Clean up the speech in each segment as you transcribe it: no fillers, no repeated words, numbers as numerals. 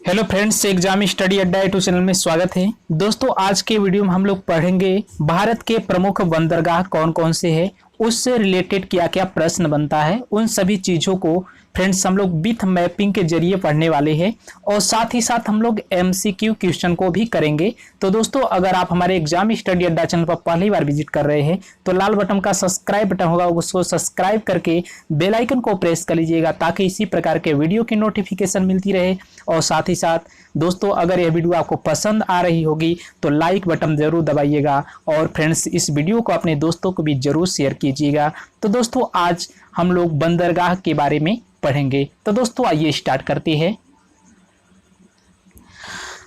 Hello friends, exam study अड्डा YouTube channel में स्वागत है। दोस्तों, आज के वीडियो में हम लोग पढ़ेंगे भारत के प्रमुख बंदरगाह कौन कौन से हैं, उससे रिलेटेड क्या क्या प्रश्न बनता है, उन सभी चीज़ों को फ्रेंड्स हम लोग विथ मैपिंग के जरिए पढ़ने वाले हैं और साथ ही साथ हम लोग एमसीक्यू क्वेश्चन को भी करेंगे। तो दोस्तों, अगर आप हमारे एग्जाम स्टडी अड्डा चैनल पर पहली बार विजिट कर रहे हैं तो लाल बटन का सब्सक्राइब बटन होगा, उसको सब्सक्राइब करके बेल आइकन को प्रेस कर लीजिएगा ताकि इसी प्रकार के वीडियो की नोटिफिकेशन मिलती रहे। और साथ ही साथ दोस्तों, अगर यह वीडियो आपको पसंद आ रही होगी तो लाइक बटन जरूर दबाइएगा और फ्रेंड्स इस वीडियो को अपने दोस्तों को भी जरूर शेयर कीजिएगा। तो दोस्तों, आज हम लोग बंदरगाह के बारे में पढ़ेंगे। तो दोस्तों, आइए स्टार्ट करते हैं।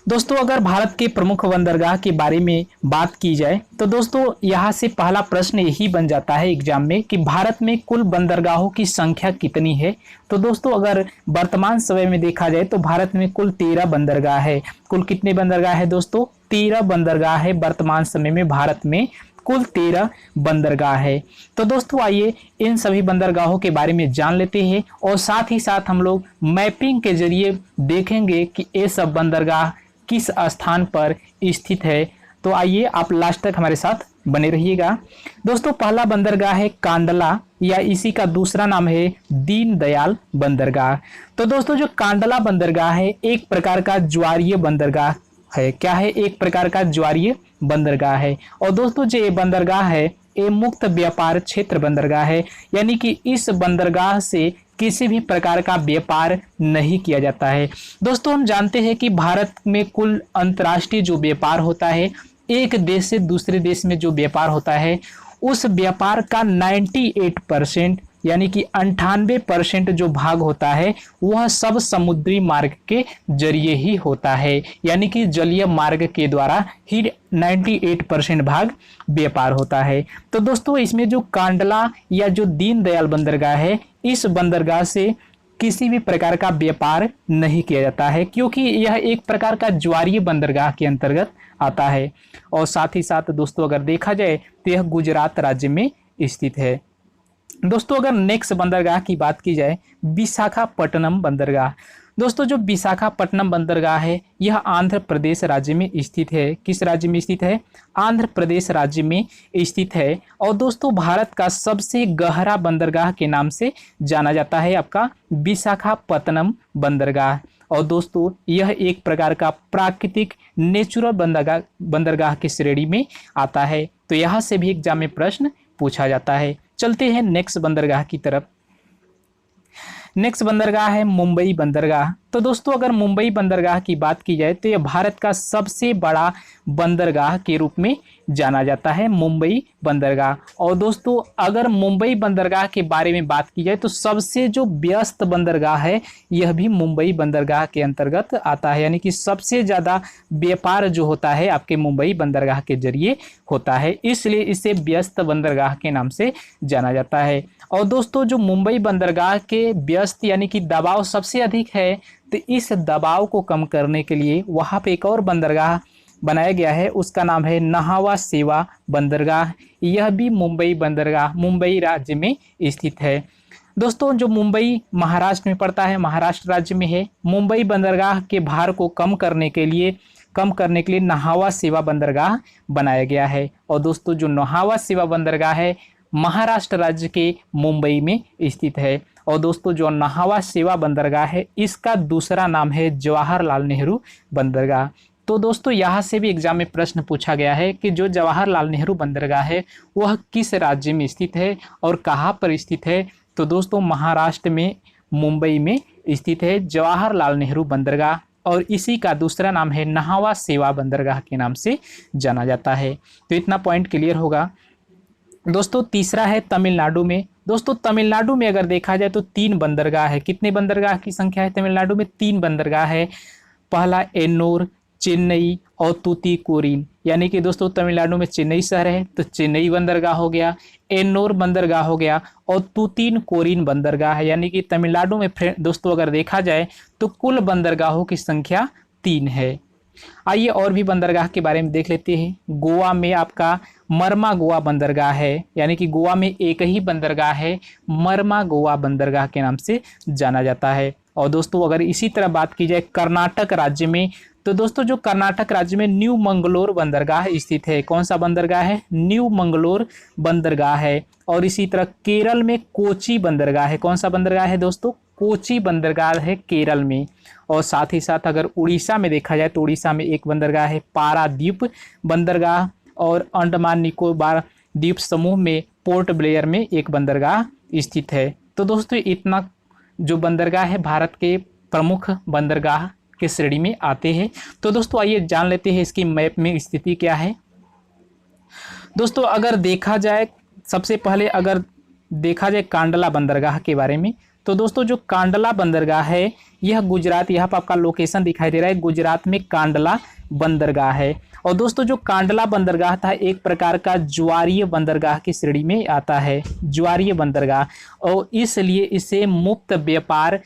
दोस्तों, अगर भारत के प्रमुख बंदरगाह के बारे में बात की जाए तो दोस्तों यहाँ से पहला प्रश्न यही बन जाता है एग्जाम में कि भारत में कुल बंदरगाहों की संख्या कितनी है। तो दोस्तों, अगर वर्तमान समय में देखा जाए तो भारत में कुल 13 बंदरगाह है। कुल कितने बंदरगाह है दोस्तों? 13 बंदरगाह है वर्तमान समय में भारत में, कुल 13 बंदरगाह है। तो दोस्तों, आइए इन सभी बंदरगाहों के बारे में जान लेते हैं और साथ ही साथ हम लोग मैपिंग के जरिए देखेंगे कि ये सब बंदरगाह किस स्थान पर स्थित है। तो आइए आप लास्ट तक हमारे साथ बने रहिएगा। दोस्तों, पहला बंदरगाह है कांडला, या इसी का दूसरा नाम है दीनदयाल बंदरगाह। तो दोस्तों, जो कांडला बंदरगाह है एक प्रकार का ज्वारीय बंदरगाह है। क्या है? एक प्रकार का ज्वारीय बंदरगाह है। और दोस्तों, जो ये बंदरगाह है ये मुक्त व्यापार क्षेत्र बंदरगाह है, यानी कि इस बंदरगाह से किसी भी प्रकार का व्यापार नहीं किया जाता है। दोस्तों, हम जानते हैं कि भारत में कुल अंतर्राष्ट्रीय जो व्यापार होता है, एक देश से दूसरे देश में जो व्यापार होता है, उस व्यापार का 98% यानी कि 98% जो भाग होता है वह सब समुद्री मार्ग के जरिए ही होता है, यानी कि जलीय मार्ग के द्वारा ही 98% भाग व्यापार होता है। तो दोस्तों, इसमें जो कांडला या जो दीनदयाल बंदरगाह है, इस बंदरगाह से किसी भी प्रकार का व्यापार नहीं किया जाता है क्योंकि यह एक प्रकार का ज्वारीय बंदरगाह के अंतर्गत आता है। और साथ ही साथ दोस्तों, अगर देखा जाए तो यह गुजरात राज्य में स्थित है। दोस्तों, अगर नेक्स्ट बंदरगाह की बात की जाए, विशाखापट्टनम बंदरगाह। दोस्तों, जो विशाखापट्टनम बंदरगाह है यह आंध्र प्रदेश राज्य में स्थित है। किस राज्य में स्थित है? आंध्र प्रदेश राज्य में स्थित है। और दोस्तों, भारत का सबसे गहरा बंदरगाह के नाम से जाना जाता है आपका विशाखापट्टनम बंदरगाह। और दोस्तों, यह एक प्रकार का प्राकृतिक नेचुरल बंदरगाह की श्रेणी में आता है। तो यहाँ से भी एग्जाम में प्रश्न पूछा जाता है। चलते हैं नेक्स्ट बंदरगाह की तरफ। नेक्स्ट बंदरगाह है मुंबई बंदरगाह। तो दोस्तों, अगर मुंबई बंदरगाह की बात की जाए तो यह भारत का सबसे बड़ा बंदरगाह के रूप में जाना जाता है, मुंबई बंदरगाह। और दोस्तों, अगर मुंबई बंदरगाह के बारे में बात की जाए तो सबसे जो व्यस्त बंदरगाह है यह भी मुंबई बंदरगाह के अंतर्गत आता है, यानी कि सबसे ज़्यादा व्यापार जो होता है आपके मुंबई बंदरगाह के जरिए होता है, इसलिए इसे व्यस्त बंदरगाह के नाम से जाना जाता है। और दोस्तों, जो मुंबई बंदरगाह के व्यस्त यानी कि दबाव सबसे अधिक है, तो इस दबाव को कम करने के लिए वहाँ पे एक और बंदरगाह बनाया गया है, उसका नाम है नहावा सेवा बंदरगाह। यह भी मुंबई बंदरगाह मुंबई राज्य में स्थित है। दोस्तों, जो मुंबई महाराष्ट्र में पड़ता है, महाराष्ट्र राज्य में है, मुंबई बंदरगाह के भार को कम करने के लिए नहावा सेवा बंदरगाह बनाया गया है। और दोस्तों, जो नहावा सेवा बंदरगाह है महाराष्ट्र राज्य के मुंबई में स्थित है। और दोस्तों, जो नहावा सेवा बंदरगाह है इसका दूसरा नाम है जवाहरलाल नेहरू बंदरगाह। तो दोस्तों, यहाँ से भी एग्जाम में प्रश्न पूछा गया है कि जो जवाहरलाल नेहरू बंदरगाह है वह किस राज्य में स्थित है और कहाँ पर स्थित है। तो दोस्तों, महाराष्ट्र में मुंबई में स्थित है जवाहरलाल नेहरू बंदरगाह, और इसी का दूसरा नाम है नहावा सेवा बंदरगाह के नाम से जाना जाता है। तो इतना पॉइंट क्लियर होगा। दोस्तों, तीसरा है तमिलनाडु में। दोस्तों, तमिलनाडु में अगर देखा जाए तो 3 बंदरगाह है। कितने बंदरगाह की संख्या है तमिलनाडु में? 3 बंदरगाह है। पहला एन्नोर, चेन्नई और तूतीकोरिन, यानी कि दोस्तों तमिलनाडु में चेन्नई शहर है तो चेन्नई बंदरगाह हो गया, एन्नोर बंदरगाह हो गया और तूतीकोरिन बंदरगाह है। यानी कि तमिलनाडु में दोस्तों अगर देखा जाए तो कुल बंदरगाहों की संख्या 3 है। आइए और भी बंदरगाह के बारे में देख लेते हैं। गोवा में आपका मरमा गोवा बंदरगाह है, यानी कि गोवा में एक ही बंदरगाह है, मरमा गोवा बंदरगाह के नाम से जाना जाता है। और दोस्तों अगर इसी तरह बात की जाए कर्नाटक राज्य में, तो दोस्तों जो कर्नाटक राज्य में न्यू मंगलोर बंदरगाह स्थित है। कौन सा बंदरगाह है? न्यू मंगलोर बंदरगाह है। और इसी तरह केरल में कोची बंदरगाह है। कौन सा बंदरगाह है दोस्तों? कोची बंदरगाह है केरल में। और साथ ही साथ अगर उड़ीसा में देखा जाए तो उड़ीसा में एक बंदरगाह है पारादीप बंदरगाह। और अंडमान निकोबार द्वीप समूह में पोर्ट ब्लेयर में एक बंदरगाह स्थित है। तो दोस्तों इतना जो बंदरगाह है भारत के प्रमुख बंदरगाह के श्रेणी में आते हैं। तो दोस्तों आइए जान लेते हैं इसकी मैप में स्थिति क्या है। दोस्तों अगर देखा जाए, सबसे पहले अगर देखा जाए कांडला बंदरगाह के बारे में, तो दोस्तों जो कांडला बंदरगाह है यह गुजरात, यहाँ पर आपका लोकेशन दिखाई दे रहा है, गुजरात में कांडला बंदरगाह है। और दोस्तों जो कांडला बंदरगाह था एक प्रकार का ज्वारीय बंदरगाह की श्रेणी में आता है, ज्वारीय बंदरगाह, और इसलिए इसे मुक्त व्यापार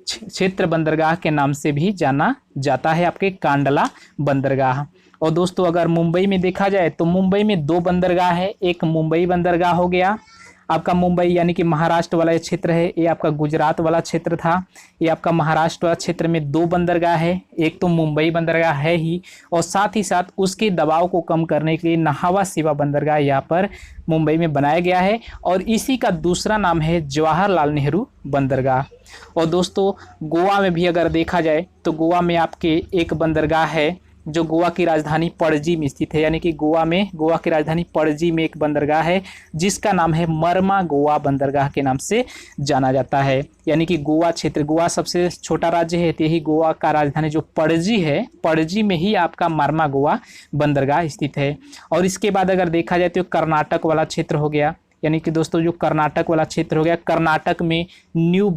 क्षेत्र बंदरगाह के नाम से भी जाना जाता है, आपके कांडला बंदरगाह। और दोस्तों अगर मुंबई में देखा जाए तो मुंबई में दो बंदरगाह है। एक मुंबई बंदरगाह हो गया आपका, मुंबई यानी कि महाराष्ट्र वाला क्षेत्र है, ये आपका गुजरात वाला क्षेत्र था। ये आपका महाराष्ट्र वाला क्षेत्र में दो बंदरगाह है, एक तो मुंबई बंदरगाह है ही, और साथ ही साथ उसके दबाव को कम करने के लिए नाहवा सेवा बंदरगाह यहाँ पर मुंबई में बनाया गया है। और इसी का दूसरा नाम है जवाहरलाल नेहरू बंदरगाह। और दोस्तों गोवा में भी अगर देखा जाए तो गोवा में आपके एक बंदरगाह है जो गोवा की राजधानी पणजी में स्थित है, यानी कि गोवा की राजधानी पणजी में एक बंदरगाह है जिसका नाम है मरमा गोवा बंदरगाह के नाम से जाना जाता है। यानी कि गोवा क्षेत्र, गोवा सबसे छोटा राज्य है, यही गोवा का राजधानी जो पणजी है, पणजी में ही आपका मरमा गोवा बंदरगाह स्थित है। और इसके बाद अगर देखा जाए तो कर्नाटक वाला क्षेत्र हो गया, यानी कि दोस्तों जो कर्नाटक वाला क्षेत्र हो गया, कर्नाटक में न्यू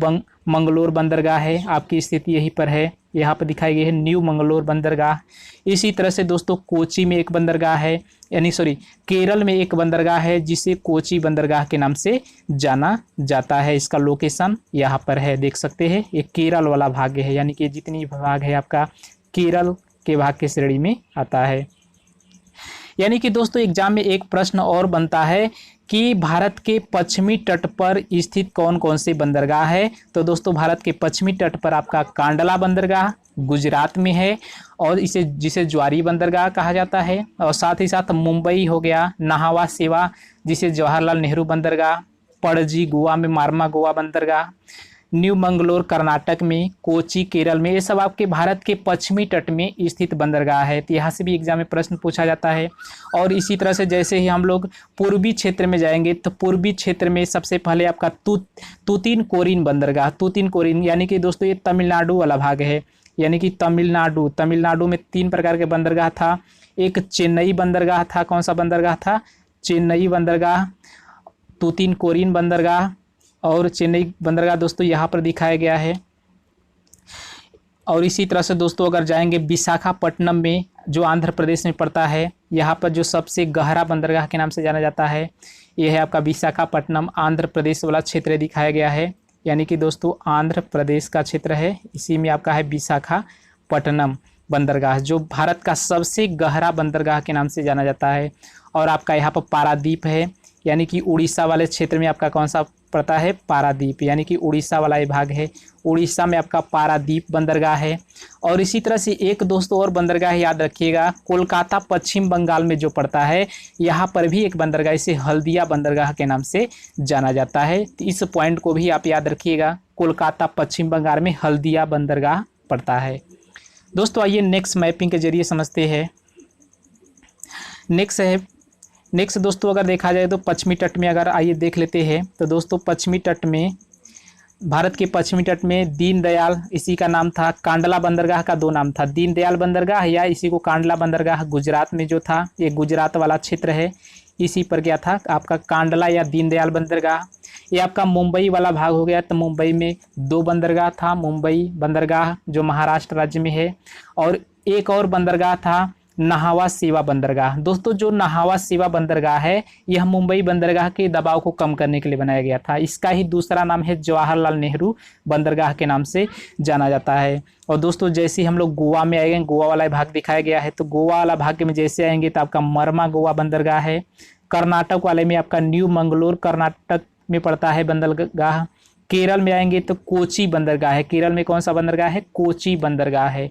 मंगलोर बंदरगाह है, आपकी स्थिति यहीं पर है, यहाँ पर दिखाई गई है न्यू मंगलोर बंदरगाह। इसी तरह से दोस्तों कोची में एक बंदरगाह है, केरल में एक बंदरगाह है जिसे कोची बंदरगाह के नाम से जाना जाता है। इसका लोकेशन यहाँ पर है, देख सकते हैं, ये केरल वाला भाग है, यानी कि जितनी भाग है आपका केरल के भाग के श्रेणी में आता है। यानी कि दोस्तों एग्जाम में एक प्रश्न और बनता है कि भारत के पश्चिमी तट पर स्थित कौन कौन से बंदरगाह है। तो दोस्तों भारत के पश्चिमी तट पर आपका कांडला बंदरगाह गुजरात में है, और जिसे ज्वारी बंदरगाह कहा जाता है। और साथ ही साथ मुंबई हो गया, नाहवा सेवा जिसे जवाहरलाल नेहरू बंदरगाह, पणजी गोवा में मारमा गोवा बंदरगाह, न्यू मंगलोर कर्नाटक में, कोची केरल में, ये सब आपके भारत के पश्चिमी तट में स्थित बंदरगाह है। तो यहाँ से भी एग्जाम में प्रश्न पूछा जाता है। और इसी तरह से जैसे ही हम लोग पूर्वी क्षेत्र में जाएंगे तो पूर्वी क्षेत्र में सबसे पहले आपका तूतीनकोरिन बंदरगाह, तूतीनकोरिन यानी कि दोस्तों ये तमिलनाडु वाला भाग है, यानी कि तमिलनाडु में तीन प्रकार के बंदरगाह था। एक चेन्नई बंदरगाह था, कौन सा बंदरगाह था? चेन्नई बंदरगाह, तूतीनकोरिन बंदरगाह और चेन्नई बंदरगाह दोस्तों यहाँ पर दिखाया गया है। और इसी तरह से दोस्तों अगर जाएंगे विशाखापट्टनम में जो आंध्र प्रदेश में पड़ता है, यहाँ पर जो सबसे गहरा बंदरगाह के नाम से जाना जाता है यह है आपका विशाखापट्टनम, आंध्र प्रदेश वाला क्षेत्र दिखाया गया है, यानी कि दोस्तों आंध्र प्रदेश का क्षेत्र है, इसी में आपका है विशाखापट्टनम बंदरगाह जो भारत का सबसे गहरा बंदरगाह के नाम से जाना जाता है। और आपका यहाँ पर पारादीप है, यानी कि उड़ीसा वाले क्षेत्र में आपका कौन सा पड़ता है? पारादीप, यानी कि उड़ीसा वाला ये भाग है, उड़ीसा में आपका पारादीप बंदरगाह है। और इसी तरह से एक दोस्तों और बंदरगाह याद रखिएगा, कोलकाता पश्चिम बंगाल में जो पड़ता है, यहाँ पर भी एक बंदरगाह इसे हल्दिया बंदरगाह के नाम से जाना जाता है। तो इस पॉइंट को भी आप याद रखिएगा, कोलकाता पश्चिम बंगाल में हल्दिया बंदरगाह पड़ता है। दोस्तों आइए नेक्स्ट मैपिंग के जरिए समझते हैं। नेक्स्ट दोस्तों अगर देखा जाए तो पश्चिमी तट में अगर आइए देख लेते हैं, तो दोस्तों पश्चिमी तट में, भारत के पश्चिमी तट में दीनदयाल, इसी का नाम था, कांडला बंदरगाह का दो नाम था, दीनदयाल बंदरगाह या इसी को कांडला बंदरगाह, गुजरात में जो था, ये गुजरात वाला क्षेत्र है, इसी पर क्या था आपका कांडला या दीनदयाल बंदरगाह। ये आपका मुंबई वाला भाग हो गया, तो मुंबई में दो बंदरगाह था, मुंबई बंदरगाह जो महाराष्ट्र राज्य में है, और एक और बंदरगाह था नाहवा सेवा बंदरगाह। दोस्तों जो नाहवा सेवा बंदरगाह है यह मुंबई बंदरगाह के दबाव को कम करने के लिए बनाया गया था, इसका ही दूसरा नाम है जवाहरलाल नेहरू बंदरगाह के नाम से जाना जाता है। और दोस्तों जैसे हम लोग गोवा में आएंगे, गोवा वाला भाग दिखाया गया है, तो गोवा वाला भाग में जैसे आएंगे तो आपका मरमा गोवा बंदरगाह है, कर्नाटक वाले में आपका न्यू मंगलोर कर्नाटक में पड़ता है बंदरगाह, केरल में आएंगे तो कोची बंदरगाह है। केरल में कौन सा बंदरगाह है? कोची बंदरगाह है।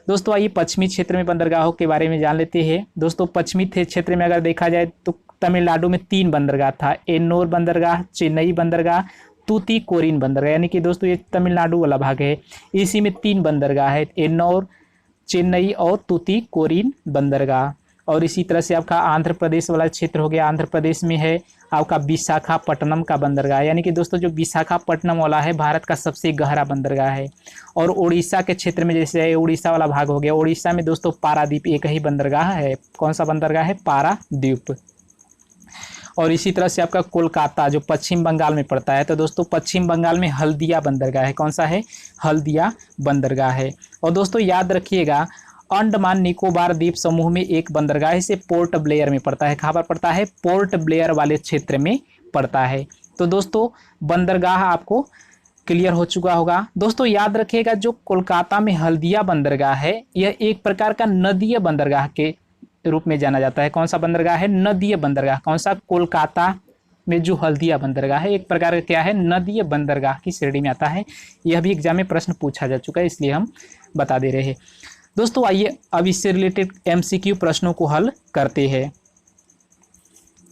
दोस्तों आइए पश्चिमी क्षेत्र में बंदरगाहों के बारे में जान लेते हैं। दोस्तों पश्चिमी क्षेत्र में अगर देखा जाए तो तमिलनाडु में 3 बंदरगाह था, एन्नोर बंदरगाह, चेन्नई बंदरगाह, तूतीकोरिन बंदरगाह, यानी कि दोस्तों ये तमिलनाडु वाला भाग है। इसी में 3 बंदरगाह है, एन्नोर, चेन्नई और तूतीकोरिन बंदरगाह। और इसी तरह से आपका आंध्र प्रदेश वाला क्षेत्र हो गया, आंध्र प्रदेश में है आपका विशाखापट्टनम का बंदरगाह, यानी कि दोस्तों जो विशाखापट्टनम वाला है भारत का सबसे गहरा बंदरगाह है। और उड़ीसा के क्षेत्र में जैसे उड़ीसा वाला भाग हो गया, उड़ीसा में दोस्तों पारादीप एक ही बंदरगाह है। कौन सा बंदरगाह है? पारादीप। और इसी तरह से आपका कोलकाता जो पश्चिम बंगाल में पड़ता है, तो दोस्तों पश्चिम बंगाल में हल्दिया बंदरगाह है। कौन सा है? हल्दिया बंदरगाह है। और दोस्तों याद रखिएगा अंडमान निकोबार द्वीप समूह में एक बंदरगाह है, इसे पोर्ट ब्लेयर में पड़ता है। कहाँ पर पड़ता है? पोर्ट ब्लेयर वाले क्षेत्र में पड़ता है। तो दोस्तों बंदरगाह आपको क्लियर हो चुका होगा। दोस्तों याद रखिएगा जो कोलकाता में हल्दिया बंदरगाह है यह एक प्रकार का नदीय बंदरगाह के रूप में जाना जाता है। कौन सा बंदरगाह है? नदीय बंदरगाह। कौन सा? कोलकाता में जो हल्दिया बंदरगाह है एक प्रकार का क्या है? नदीय बंदरगाह की श्रेणी में आता है। यह भी एग्जाम में प्रश्न पूछा जा चुका है, इसलिए हम बता दे रहे हैं। दोस्तों आइए अब इससे रिलेटेड एमसीक्यू प्रश्नों को हल करते हैं।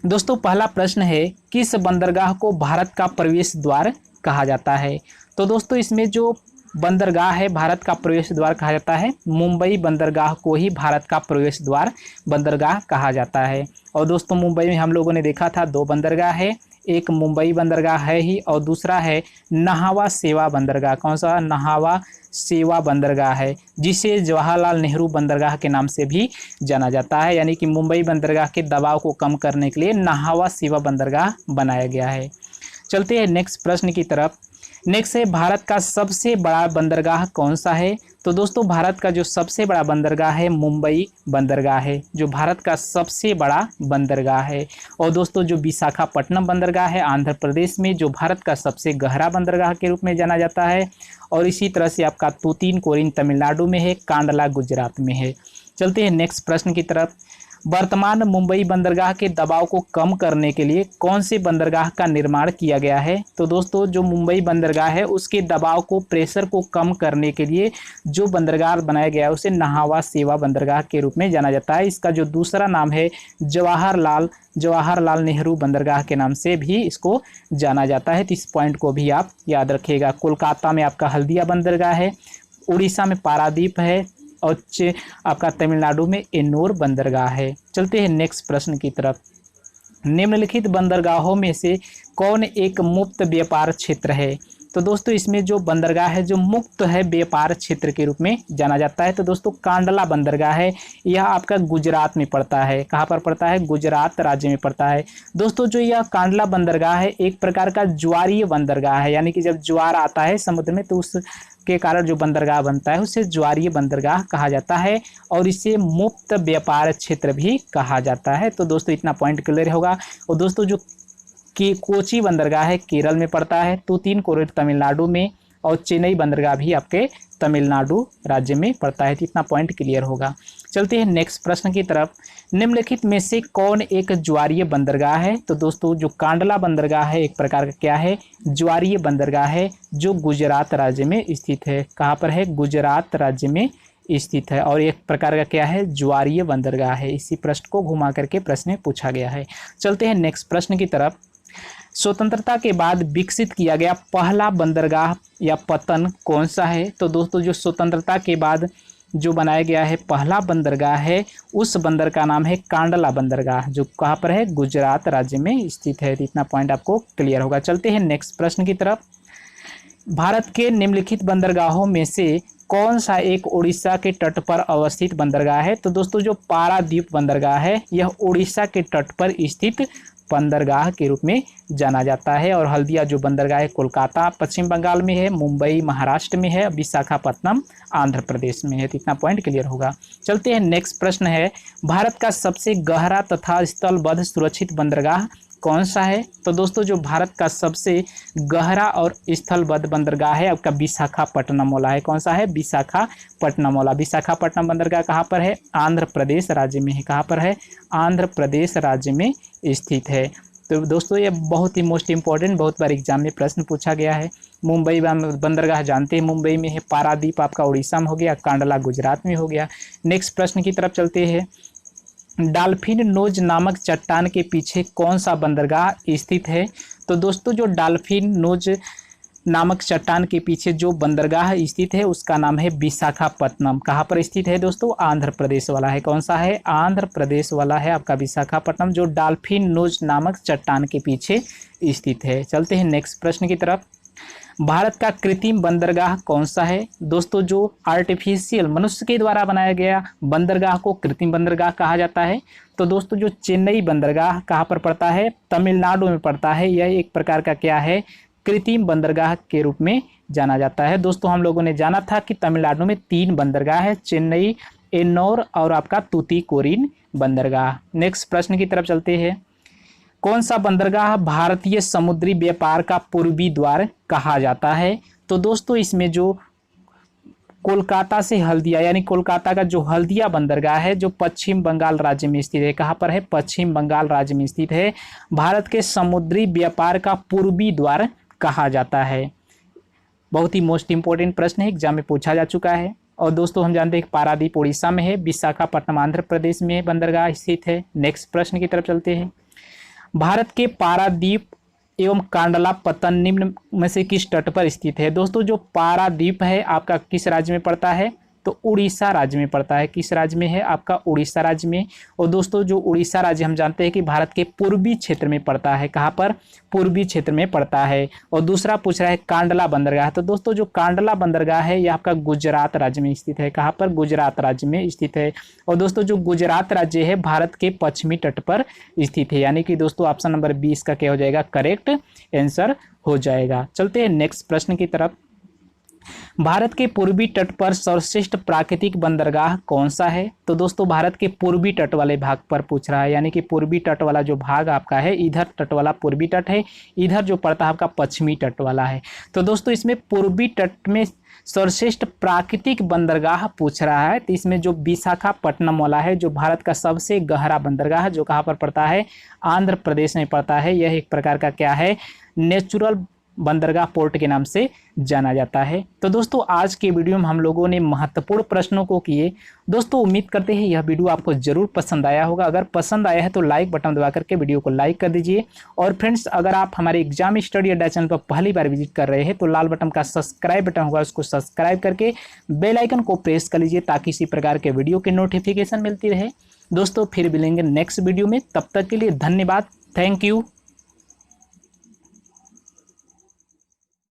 दोस्तों पहला प्रश्न है, किस बंदरगाह को भारत का प्रवेश द्वार कहा जाता है? तो दोस्तों इसमें जो बंदरगाह है भारत का प्रवेश द्वार कहा जाता है, मुंबई बंदरगाह को ही भारत का प्रवेश द्वार बंदरगाह कहा जाता है। और दोस्तों मुंबई में हम लोगों ने देखा था 2 बंदरगाह है, एक मुंबई बंदरगाह है ही और दूसरा है नाहवा सेवा बंदरगाह। कौन सा? नाहवा सेवा बंदरगाह है, जिसे जवाहरलाल नेहरू बंदरगाह के नाम से भी जाना जाता है। यानी कि मुंबई बंदरगाह के दबाव को कम करने के लिए नाहवा सेवा बंदरगाह बनाया गया है। चलते हैं नेक्स्ट प्रश्न की तरफ। नेक्स्ट है, भारत का सबसे बड़ा बंदरगाह कौन सा है? तो दोस्तों भारत का जो सबसे बड़ा बंदरगाह है मुंबई बंदरगाह है, जो भारत का सबसे बड़ा बंदरगाह है। और दोस्तों जो विशाखापट्टनम बंदरगाह है आंध्र प्रदेश में, जो भारत का सबसे गहरा बंदरगाह के रूप में जाना जाता है। और इसी तरह से आपका तूतीकोरिन तमिलनाडु में है, कांडला गुजरात में है। चलते हैं नेक्स्ट प्रश्न की तरफ। वर्तमान मुंबई बंदरगाह के दबाव को कम करने के लिए कौन से बंदरगाह का निर्माण किया गया है? तो दोस्तों जो मुंबई बंदरगाह है उसके दबाव को, प्रेशर को कम करने के लिए जो बंदरगाह बनाया गया है उसे नाहवा सेवा बंदरगाह के रूप में जाना जाता है। इसका जो दूसरा नाम है जवाहरलाल नेहरू बंदरगाह के नाम से भी इसको जाना जाता है। तो इस पॉइंट को भी आप याद रखिएगा। कोलकाता में आपका हल्दिया बंदरगाह है, उड़ीसा में पारादीप है और आपका तमिलनाडु में एन्नोर बंदरगाह है। चलते हैं नेक्स्ट प्रश्न की तरफ। निम्नलिखित बंदरगाहों में से कौन एक मुक्त व्यापार क्षेत्र है? तो दोस्तों इसमें जो बंदरगाह है जो मुक्त है व्यापार क्षेत्र के रूप में जाना जाता है, तो दोस्तों कांडला बंदरगाह है। यह आपका गुजरात में पड़ता है। कहाँ पर पड़ता है? गुजरात राज्य में पड़ता है। दोस्तों जो यह कांडला बंदरगाह है एक प्रकार का ज्वारीय बंदरगाह है, यानी कि जब ज्वार आता है समुद्र में तो उस के कारण जो बंदरगाह बनता है उसे ज्वारीय बंदरगाह कहा जाता है। और इसे मुक्त व्यापार क्षेत्र भी कहा जाता है। तो दोस्तों इतना पॉइंट क्लियर होगा। और दोस्तों जो कि कोची बंदरगाह है केरल में पड़ता है, तूतीकोरिन तमिलनाडु में, और चेन्नई बंदरगाह भी आपके तमिलनाडु राज्य में पड़ता है। तो इतना पॉइंट क्लियर होगा। चलते हैं नेक्स्ट प्रश्न की तरफ। निम्नलिखित में से कौन एक ज्वारीय बंदरगाह है? तो दोस्तों जो कांडला बंदरगाह है एक प्रकार का क्या है? ज्वारीय बंदरगाह है, जो गुजरात राज्य में स्थित है। कहाँ पर है? गुजरात राज्य में स्थित है। और एक प्रकार का क्या है? ज्वारीय बंदरगाह है। इसी प्रश्न को घुमा करके प्रश्न पूछा गया है। चलते हैं नेक्स्ट प्रश्न की तरफ। स्वतंत्रता के बाद विकसित किया गया पहला बंदरगाह या पतन कौन सा है? तो दोस्तों जो स्वतंत्रता के बाद जो बनाया गया है पहला बंदरगाह है उस बंदर का नाम है कांडला बंदरगाह, जो कहाँ पर है? गुजरात राज्य में स्थित है। इतना पॉइंट आपको क्लियर होगा। चलते हैं नेक्स्ट प्रश्न की तरफ। भारत के निम्नलिखित बंदरगाहों में से कौन सा एक उड़ीसा के तट पर अवस्थित बंदरगाह है? तो दोस्तों जो पारादीप बंदरगाह है यह उड़ीसा के तट पर स्थित बंदरगाह के रूप में जाना जाता है। और हल्दिया जो बंदरगाह है कोलकाता पश्चिम बंगाल में है, मुंबई महाराष्ट्र में है, विशाखापट्टनम आंध्र प्रदेश में है। तो इतना पॉइंट क्लियर होगा। चलते हैं नेक्स्ट प्रश्न है, भारत का सबसे गहरा तथा स्थलबद्ध सुरक्षित बंदरगाह कौन सा है? तो दोस्तों जो भारत का सबसे गहरा और स्थलबद्ध बंदरगाह है आपका विशाखापट्टनम वाला है। कौन सा है? विशाखापट्टनम वाला। विशाखापट्टनम बंदरगाह कहाँ पर है? आंध्र प्रदेश राज्य में है। कहाँ पर है? आंध्र प्रदेश राज्य में स्थित है। तो दोस्तों ये बहुत ही मोस्ट इंपॉर्टेंट, बहुत बार एग्जाम में प्रश्न पूछा गया है। मुंबई बंदरगाह जानते हैं मुंबई में है, पारादीप आपका उड़ीसा में हो गया, कांडला गुजरात में हो गया। नेक्स्ट प्रश्न की तरफ चलते हैं। डॉल्फिन नोज नामक चट्टान के पीछे कौन सा बंदरगाह स्थित है? तो दोस्तों जो डॉल्फिन नोज नामक चट्टान के पीछे जो बंदरगाह स्थित है उसका नाम है विशाखापट्टनम। कहाँ पर स्थित है दोस्तों? आंध्र प्रदेश वाला है। कौन सा है? आंध्र प्रदेश वाला है आपका विशाखापट्टनम, जो डॉल्फिन नोज नामक चट्टान के पीछे स्थित है। चलते हैं नेक्स्ट प्रश्न की तरफ। भारत का कृत्रिम बंदरगाह कौन सा है? दोस्तों जो आर्टिफिशियल मनुष्य के द्वारा बनाया गया बंदरगाह को कृत्रिम बंदरगाह कहा जाता है। तो दोस्तों जो चेन्नई बंदरगाह कहाँ पर पड़ता है? तमिलनाडु में पड़ता है। यह एक प्रकार का क्या है? कृत्रिम बंदरगाह के रूप में जाना जाता है। दोस्तों हम लोगों ने जाना था कि तमिलनाडु में 3 बंदरगाह है, चेन्नई, एन्नौर और आपका तूतीकोरिन बंदरगाह। नेक्स्ट प्रश्न की तरफ चलते हैं। कौन सा बंदरगाह भारतीय समुद्री व्यापार का पूर्वी द्वार कहा जाता है? तो दोस्तों इसमें जो कोलकाता से हल्दिया यानी कोलकाता का जो हल्दिया बंदरगाह है जो पश्चिम बंगाल राज्य में स्थित है। कहाँ पर है? पश्चिम बंगाल राज्य में स्थित है। भारत के समुद्री व्यापार का पूर्वी द्वार कहा जाता है। बहुत ही मोस्ट इंपॉर्टेंट प्रश्न है, एग्जाम में पूछा जा चुका है। और दोस्तों हम जानते हैं पारादीप उड़ीसा में है, विशाखापट्टनम आंध्र प्रदेश में बंदरगाह स्थित है। नेक्स्ट प्रश्न की तरफ चलते हैं। भारत के पारादीप एवं कांडला पत्तन निम्न में से किस तट पर स्थित है? दोस्तों जो पारादीप है आपका किस राज्य में पड़ता है? तो उड़ीसा राज्य में पड़ता है। किस राज्य में है? आपका उड़ीसा राज्य में। और दोस्तों जो उड़ीसा राज्य हम जानते हैं कि भारत के पूर्वी क्षेत्र में पड़ता है। कहाँ पर? पूर्वी क्षेत्र में पड़ता है। और दूसरा पूछ रहा है कांडला बंदरगाह। तो दोस्तों जो कांडला बंदरगाह है यह आपका गुजरात राज्य में स्थित है। कहाँ पर? गुजरात राज्य में स्थित है। और दोस्तों जो गुजरात राज्य है भारत के पश्चिमी तट पर स्थित है, यानी कि दोस्तों ऑप्शन नंबर 20 का क्या हो जाएगा? करेक्ट आंसर हो जाएगा। चलते हैं नेक्स्ट प्रश्न की तरफ। भारत के पूर्वी तट पर सर्वश्रेष्ठ प्राकृतिक बंदरगाह कौन सा है? तो दोस्तों भारत के पूर्वी तट वाले भाग पर पूछ रहा है, यानी कि पूर्वी तट वाला जो भाग आपका है, इधर तट वाला पूर्वी तट है, इधर जो पड़ता है आपका पश्चिमी तट वाला है। तो दोस्तों इसमें पूर्वी तट में सर्वश्रेष्ठ प्राकृतिक बंदरगाह पूछ रहा है, तो इसमें जो विशाखापट्टनम वाला है जो भारत का सबसे गहरा बंदरगाह है, जो कहाँ पर पड़ता है? आंध्र प्रदेश में पड़ता है। यह एक प्रकार का क्या है? नेचुरल बंदरगाह पोर्ट के नाम से जाना जाता है। तो दोस्तों आज के वीडियो में हम लोगों ने महत्वपूर्ण प्रश्नों को किए। दोस्तों उम्मीद करते हैं यह वीडियो आपको जरूर पसंद आया होगा। अगर पसंद आया है तो लाइक बटन दबा करके वीडियो को लाइक कर दीजिए। और फ्रेंड्स अगर आप हमारे एग्जाम स्टडी अड्डा चैनल पर पहली बार विजिट कर रहे हैं तो लाल बटन का सब्सक्राइब बटन होगा, उसको सब्सक्राइब करके बेल आइकन को प्रेस कर लीजिए ताकि इसी प्रकार के वीडियो की नोटिफिकेशन मिलती रहे। दोस्तों फिर मिलेंगे नेक्स्ट वीडियो में, तब तक के लिए धन्यवाद। Thank you.